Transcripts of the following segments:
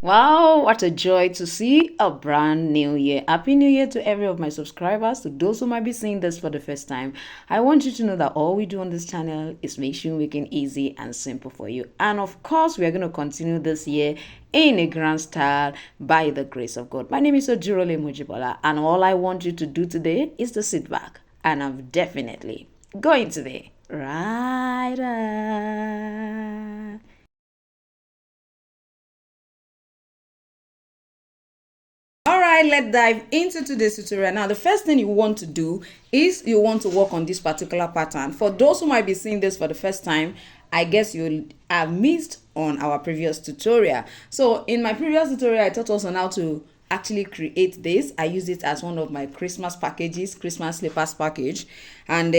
Wow, what a joy to see a brand new year. Happy New Year to every of my subscribers. To those who might be seeing this for the first time, I want you to know that all we do on this channel is make shoemaking easy and simple for you. And of course, we are going to continue this year in a grand style by the grace of God. My name is Ojurole Mujibola, and all I want you to do today is to sit back. And I'm definitely going to be right up. All right, let's dive into today's tutorial. Now, the first thing you want to do is you want to work on this particular pattern. For those who might be seeing this for the first time, I guess you have missed on our previous tutorial. So in my previous tutorial, I taught us on how to actually create this. I use it as one of my Christmas packages, Christmas slippers package, and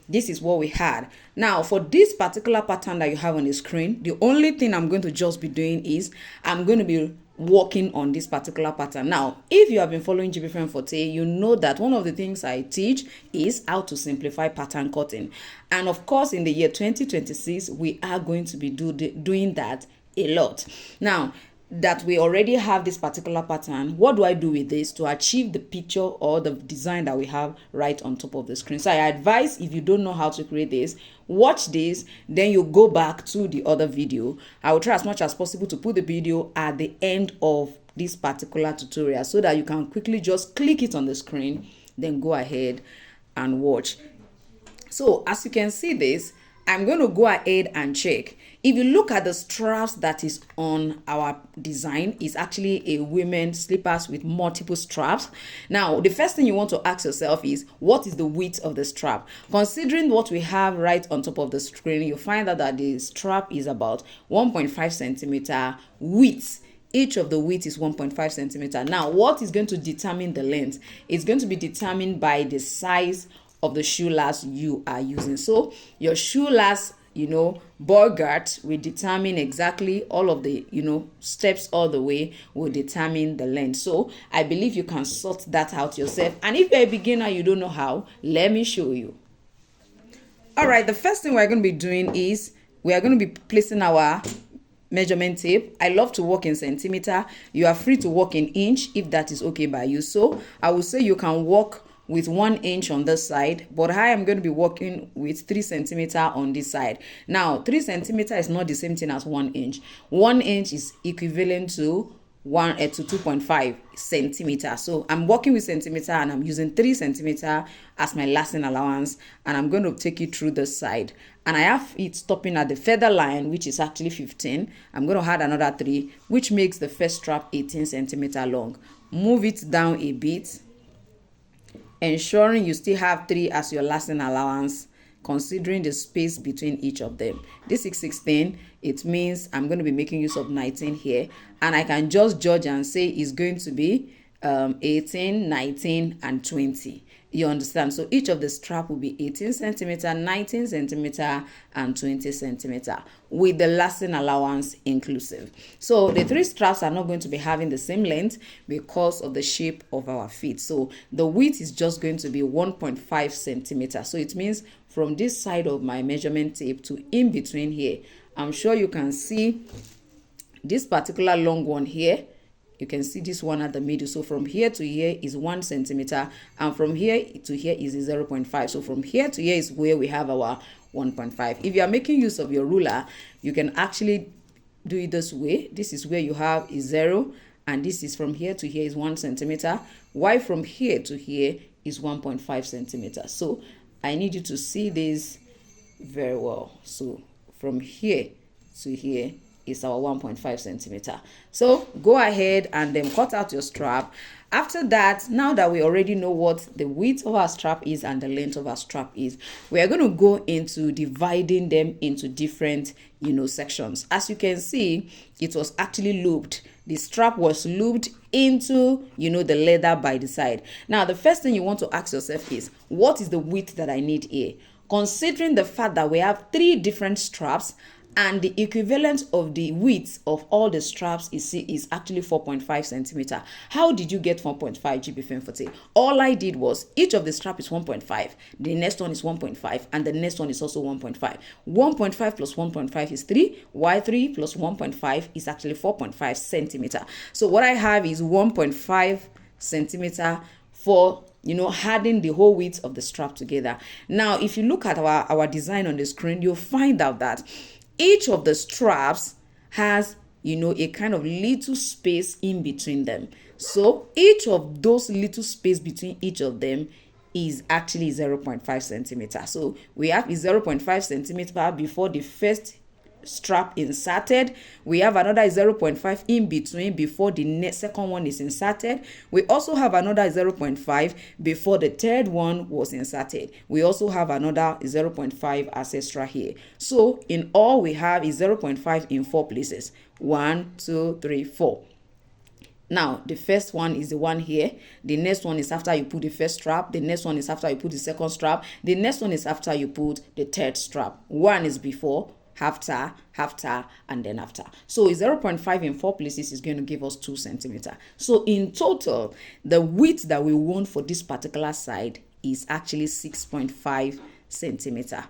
this is what we had. Now for this particular pattern that you have on the screen, the only thing I'm going to just be doing is I'm going to be working on this particular pattern. Now if you have been following Jibbyfemforte, you know that one of the things I teach is how to simplify pattern cutting, and of course in the year 2026 we are going to be doing that a lot. Now that we already have this particular pattern, what do I do with this to achieve the picture or the design that we have right on top of the screen? So I advise, if you don't know how to create this, watch this, then you go back to the other video. I will try as much as possible to put the video at the end of this particular tutorial so that you can quickly just click it on the screen, then go ahead and watch. So as you can see this, I'm going to go ahead and check. If you look at the straps that is on our design, is actually a women's slippers with multiple straps. Now, the first thing you want to ask yourself is, what is the width of the strap? Considering what we have right on top of the screen, you'll find out that the strap is about 1.5 centimeter width. Each of the width is 1.5 centimeter. Now, what is going to determine the length? It's going to be determined by the size of the shoe last you are using. So your shoe last, ball guard will determine exactly all of the, steps all the way will determine the length. So I believe you can sort that out yourself. And if you're a beginner, you don't know how, let me show you. All right, the first thing we're going to be doing is we are going to be placing our measurement tape. I love to work in centimeter. You are free to work in inch if that is okay by you. So I will say you can work with 1 inch on this side, but I am going to be working with 3 centimeter on this side. Now 3 centimeter is not the same thing as 1 inch. 1 inch is equivalent to 2.5 centimeter. So I'm working with centimeter and I'm using 3 centimeter as my lasting allowance, and I'm going to take it through this side, and I have it stopping at the feather line, which is actually 15. I'm going to add another 3, which makes the first strap 18 centimeter long. Move it down a bit, ensuring you still have 3 as your lasting allowance, considering the space between each of them. This is 16. It means I'm going to be making use of 19 here, and I can just judge and say it's going to be 18, 19, and 20. You understand? So each of the strap will be 18 centimeter, 19 centimeter, and 20 centimeter with the lasting allowance inclusive. So the 3 straps are not going to be having the same length because of the shape of our feet. So the width is just going to be 1.5 centimeter. So it means from this side of my measurement tape to in between here, I'm sure you can see this particular long one here. You can see this one at the middle. So from here to here is 1 centimeter, and from here to here is 0.5. So from here to here is where we have our 1.5. If you are making use of your ruler, you can actually do it this way. This is where you have is 0, and this is from here to here is 1 centimeter, while from here to here is 1.5 centimeter. So I need you to see this very well. So from here to here is our 1.5 centimeter. So go ahead and then cut out your strap. After that, now that we already know what the width of our strap is and the length of our strap is, we are going to go into dividing them into different sections. As you can see, it was actually looped. The strap was looped into the leather by the side. Now the first thing you want to ask yourself is, what is the width that I need here? Considering the fact that we have 3 different straps, and the equivalent of the width of all the straps is actually 4.5 centimeter. How did you get 4.5, Jibbyfemforte? All I did was each of the strap is 1.5, the next one is 1.5, and the next one is also 1.5. 1.5 plus 1.5 is 3, while 3 plus 1.5 is actually 4.5 centimeter. So what I have is 1.5 centimeter for adding the whole width of the strap together. Now if you look at our design on the screen, you'll find out that each of the straps has a kind of little space in between them. So each of those little space between each of them is actually 0.5 centimeter. So we have 0.5 centimeter before the first strap inserted. We have another 0.5 in between before the second one is inserted. We also have another 0.5 before the third one was inserted. We also have another 0.5 as extra here. So in all we have is 0.5 in 4 places. 1, 2, 3, 4. Now the first one is the one here. The next one is after you put the first strap. The next one is after you put the second strap. The next one is after you put the third strap. One is before, after, and then after. So 0.5 in 4 places is going to give us 2 centimeter. So in total, the width that we want for this particular side is actually 6.5 centimeter,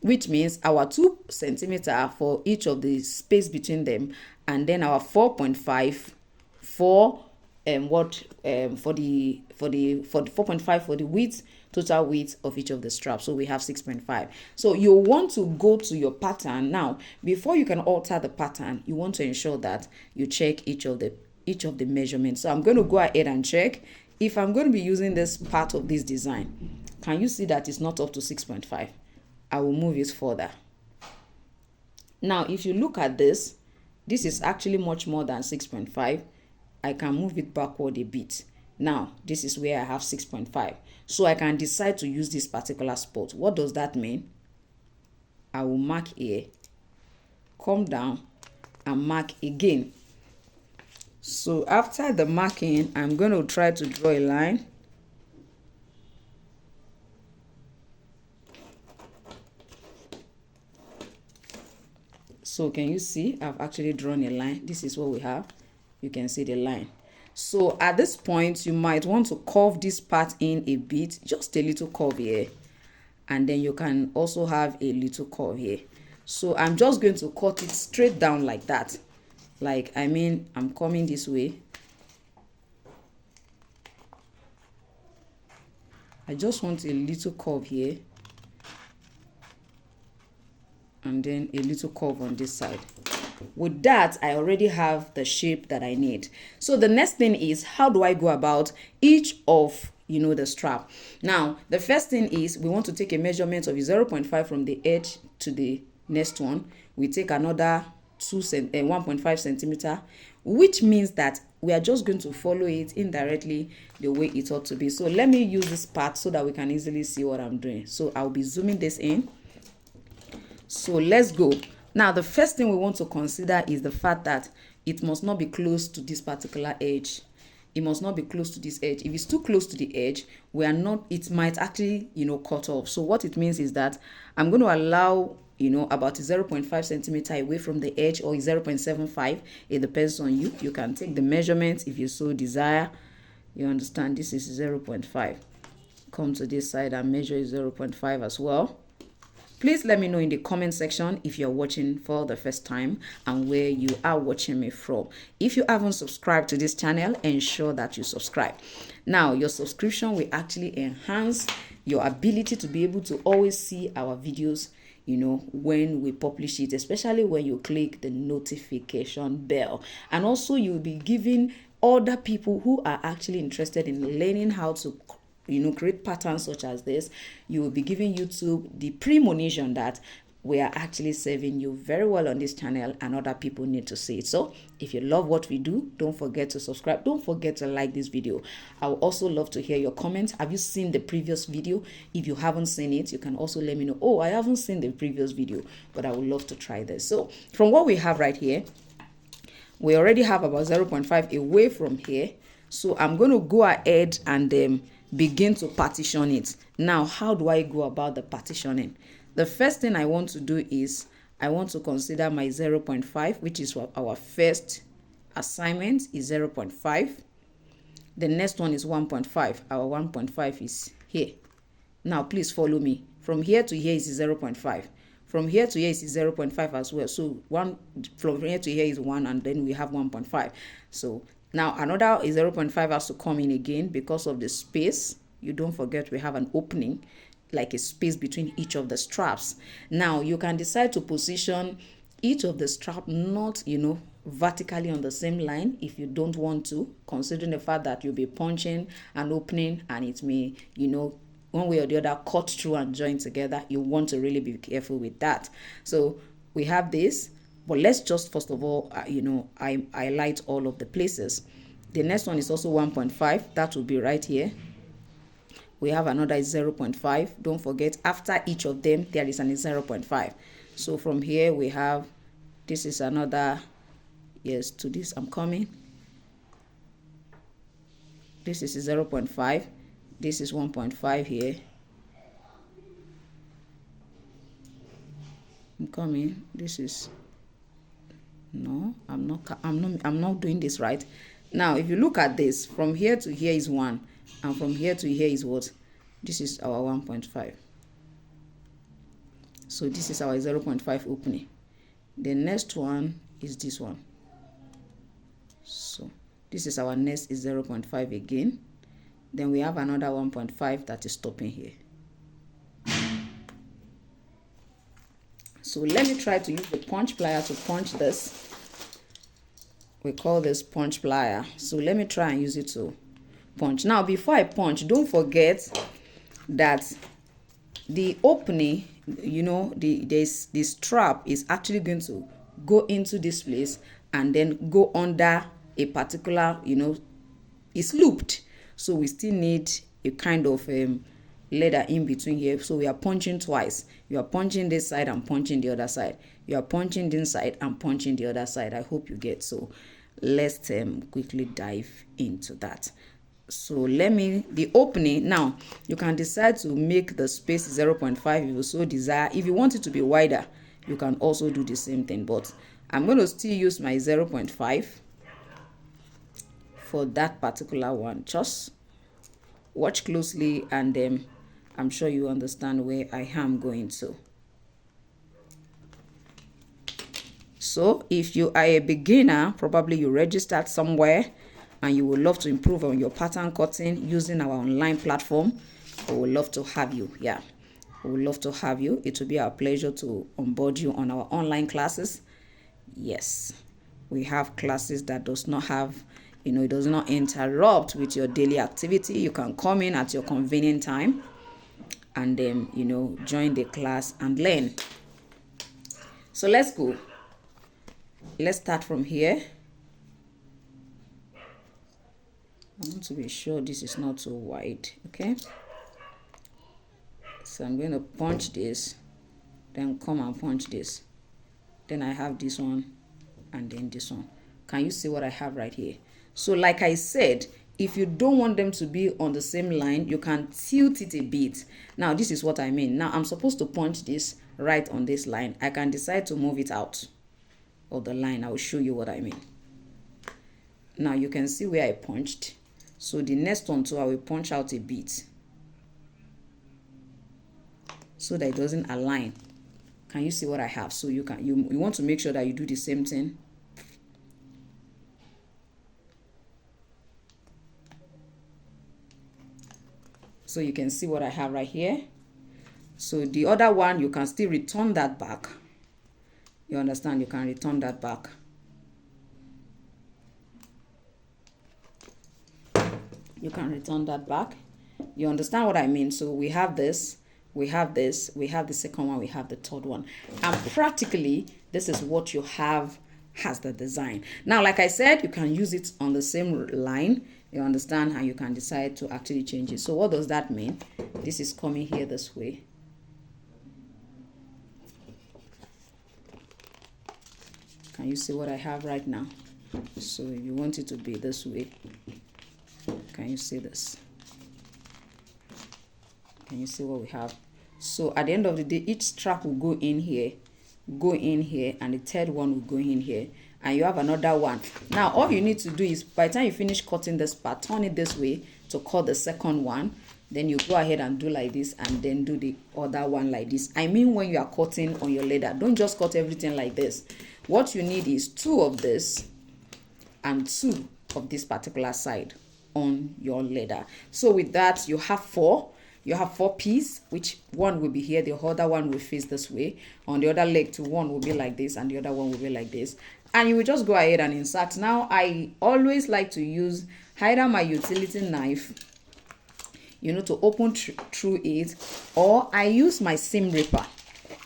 which means our 2 centimeter for each of the space between them, and then our 4.5 for for the 4.5 for the width, total width of each of the straps. So we have 6.5. So you want to go to your pattern. Now before you can alter the pattern, you want to ensure that you check each of the measurements. So I'm going to go ahead and check if I'm going to be using this part of this design. Can you see that it's not up to 6.5? I will move it further. Now if you look at this is actually much more than 6.5. I can move it backward a bit. Now this is where I have 6.5. So I can decide to use this particular spot. What does that mean? I will mark here, come down and mark again. So after the marking, I'm going to try to draw a line. So can you see I've actually drawn a line? This is what we have. You can see the line. So at this point you might want to curve this part in a bit, just a little curve here, and then you can also have a little curve here. So I'm just going to cut it straight down like that. I'm coming this way. I just want a little curve here, and then a little curve on this side. With that, I already have the shape that I need. So the next thing is, how do I go about each of the strap? Now the first thing is we want to take a measurement of 0.5 from the edge to the next one. We take another 1.5 centimeter, which means that we are just going to follow it indirectly the way it ought to be. So let me use this part so that we can easily see what I'm doing. So I'll be zooming this in. So let's go. Now the first thing we want to consider is the fact that it must not be close to this particular edge. It must not be close to this edge. If it's too close to the edge, it might actually cut off. So what it means is that I'm going to allow about 0.5 centimeter away from the edge, or 0.75. It depends on you. You can take the measurements if you so desire. You understand, this is 0.5. Come to this side and measure 0.5 as well. Please let me know in the comment section if you're watching for the first time and where you are watching me from. If you haven't subscribed to this channel, ensure that you subscribe. Now, your subscription will actually enhance your ability to be able to always see our videos, when we publish it, especially when you click the notification bell. And also you'll be giving other people who are actually interested in learning how to create patterns such as this, you will be giving YouTube the premonition that we are actually serving you very well on this channel, and other people need to see it. So if you love what we do, don't forget to subscribe. Don't forget to like this video. I would also love to hear your comments. Have you seen the previous video? If you haven't seen it, you can also let me know. Oh, I haven't seen the previous video, but I would love to try this. So from what we have right here, we already have about 0.5 away from here. So I'm going to go ahead and begin to partition it. Now, how do I go about the partitioning? The first thing I want to do is I want to consider my 0.5, which is what our first assignment is 0.5. The next one is 1.5. Our 1.5 is here. Now, please follow me. From here to here is 0.5. From here to here is 0.5 as well. So from here to here is 1, and then we have 1.5. So now another 0.5 has to come in again because of the space. You don't forget we have an opening, like a space between each of the straps. Now you can decide to position each of the strap not, vertically on the same line if you don't want to, considering the fact that you'll be punching and opening and it may, one way or the other cut through and join together. You want to really be careful with that. So we have this, but let's just first of all I highlight all of the places. The next one is also 1.5. That will be right here. We have another 0.5. Don't forget, after each of them there is an 0.5. So from here we have, this is another, yes, to this I'm coming. This is 0.5. This is 1.5 here. I'm coming. This is, no, I'm not doing this right. Now, if you look at this, from here to here is 1, and from here to here is what? This is our 1.5. So this is our 0.5 opening. The next one is this one. So this is our next is 0.5 again. Then we have another 1.5 that is stopping here. So let me try to use the punch plier to punch this. We call this punch plier. So let me try and use it to punch. Now, before I punch, don't forget that the opening, the strap is actually going to go into this place and then go under a particular, it's looped. So we still need a kind of leather in between here. So we are punching twice. You are punching this side and punching the other side. You are punching this side and punching the other side. I hope you get. So let's quickly dive into that. So the opening, now you can decide to make the space 0.5 if you so desire. If you want it to be wider, you can also do the same thing. But I'm going to still use my 0.5 for that particular one. Just watch closely and I'm sure you understand where I am going to. So if you are a beginner, probably you registered somewhere and you would love to improve on your pattern cutting using our online platform, I would love to have you. Yeah, we would love to have you. It will be our pleasure to onboard you on our online classes. Yes, we have classes that does not have, it does not interrupt with your daily activity. You can come in at your convenient time and then, join the class and learn. So let's go. Let's start from here. I want to be sure this is not so wide, okay? So I'm going to punch this, then come and punch this. Then I have this one and then this one. Can you see what I have right here? So like I said, if you don't want them to be on the same line, you can tilt it a bit. Now, this is what I mean. Now, I'm supposed to punch this right on this line. I can decide to move it out of the line. I will show you what I mean. Now, you can see where I punched. So the next one too, I will punch out a bit so that it doesn't align. Can you see what I have? So you want to make sure that you do the same thing. So you can see what I have right here. So the other one, you can still return that back. You understand? You can return that back. You can return that back. You understand what I mean? So we have this, we have this, we have the second one, we have the third one. And practically, this is what you have as the design. Now, like I said, you can use it on the same line. You understand how you can decide to actually change it. So what does that mean? This is coming here this way. Can you see what I have right now? So you want it to be this way. Can you see this? Can you see what we have? So at the end of the day, each strap will go in here go in here, and the third one will go in here, and you have another one. Now all you need to do is, by the time you finish cutting this part, turn it this way to cut the second one. Then you go ahead and do like this, and then do the other one like this. I mean, when you are cutting on your leather, don't just cut everything like this. What you need is 2 of this and 2 of this particular side on your leather. So with that, you have 4. You have 4 pieces, which one will be here, the other one will face this way. On the other leg too, one will be like this, and the other one will be like this. And you will just go ahead and insert. Now I always like to use either my utility knife, you know, to open through it, or I use my seam ripper.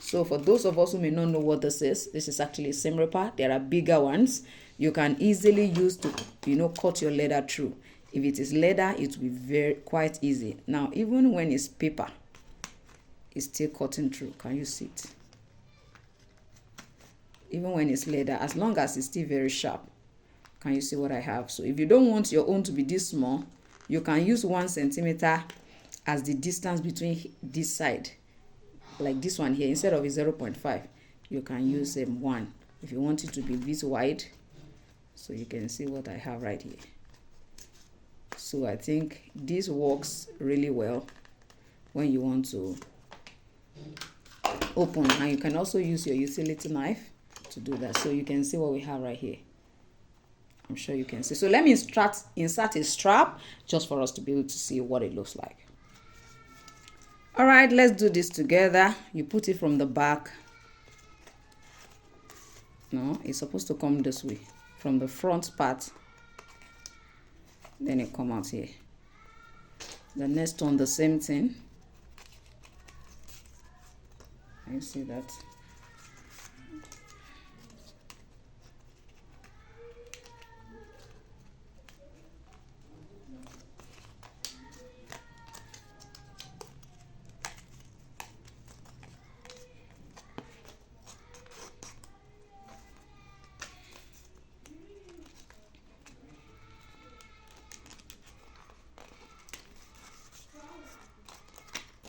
So for those of us who may not know what this is actually a seam ripper. There are bigger ones you can easily use to, you know, cut your leather through. If it is leather, it will be quite easy. Now even when it's paper, it's still cutting through. Can you see it? Even when it's leather, as long as it's still very sharp. Can you see what I have? So if you don't want your own to be this small, you can use 1 centimeter as the distance between this side, like this one here. Instead of a 0.5, you can use 1 if you want it to be this wide. So you can see what I have right here. So I think this works really well when you want to open, and you can also use your utility knife to do that. So you can see what we have right here. I'm sure you can see. So let me insert a strap just for us to be able to see what it looks like. All right, let's do this together. You put it from the back. No, it's supposed to come this way from the front part. Then it come out here. The next one, the same thing. You see that?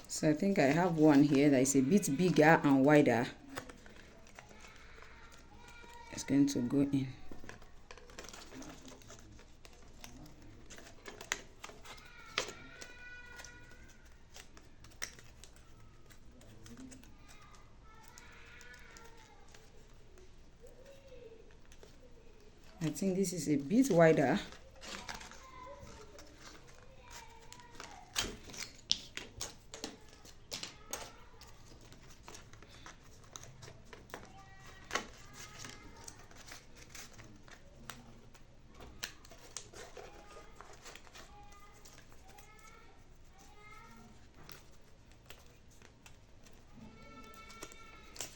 So I think I have one here that is a bit bigger and wider. It's going to go in. I think this is a bit wider.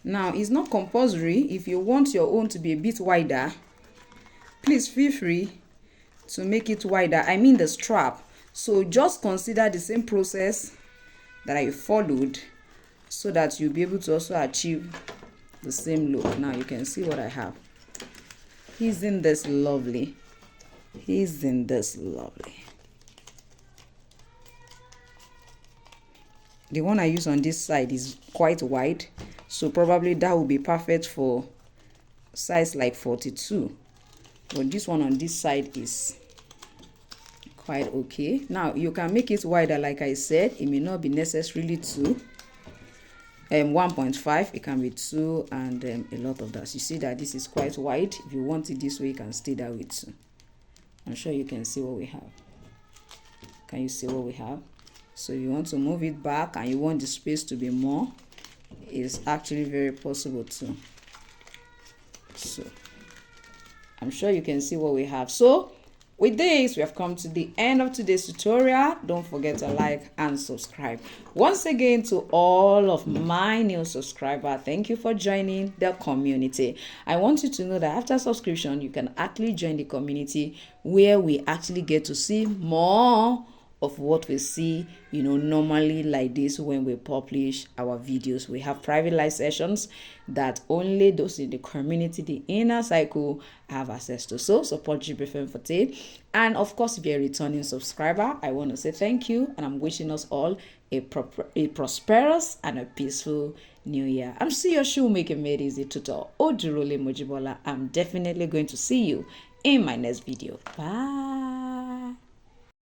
Now, it's not compulsory. If you want your own to be a bit wider, please feel free to make it wider. I mean the strap. So just consider the same process that I followed so that you'll be able to also achieve the same look. Now you can see what I have. Isn't this lovely? Isn't this lovely? The one I use on this side is quite wide, so probably that will be perfect for size like 42. But this one on this side is quite okay. Now you can make it wider, like I said. It may not be necessarily 2, 1.5. It can be 2, and a lot of that. You see that this is quite wide. If you want it this way, you can stay that way too. I'm sure you can see what we have. Can you see what we have? So if you want to move it back and you want the space to be more, it's actually very possible too. So I'm sure you can see what we have. So with this, we have come to the end of today's tutorial. Don't forget to like and subscribe. Once again, to all of my new subscribers, thank you for joining the community. I want you to know that after subscription, you can actually join the community where we actually get to see more of what we see, you know, normally like this when we publish our videos. We have private live sessions that only those in the community, the inner cycle, have access to. So support Jibbyfemforte. And of course, if you're a returning subscriber, I want to say thank you, and I'm wishing us all a prosperous and a peaceful new year. I'm still your Shoemaking Made Easy tutor, Ojurole Mojibola. I'm definitely going to see you in my next video. Bye.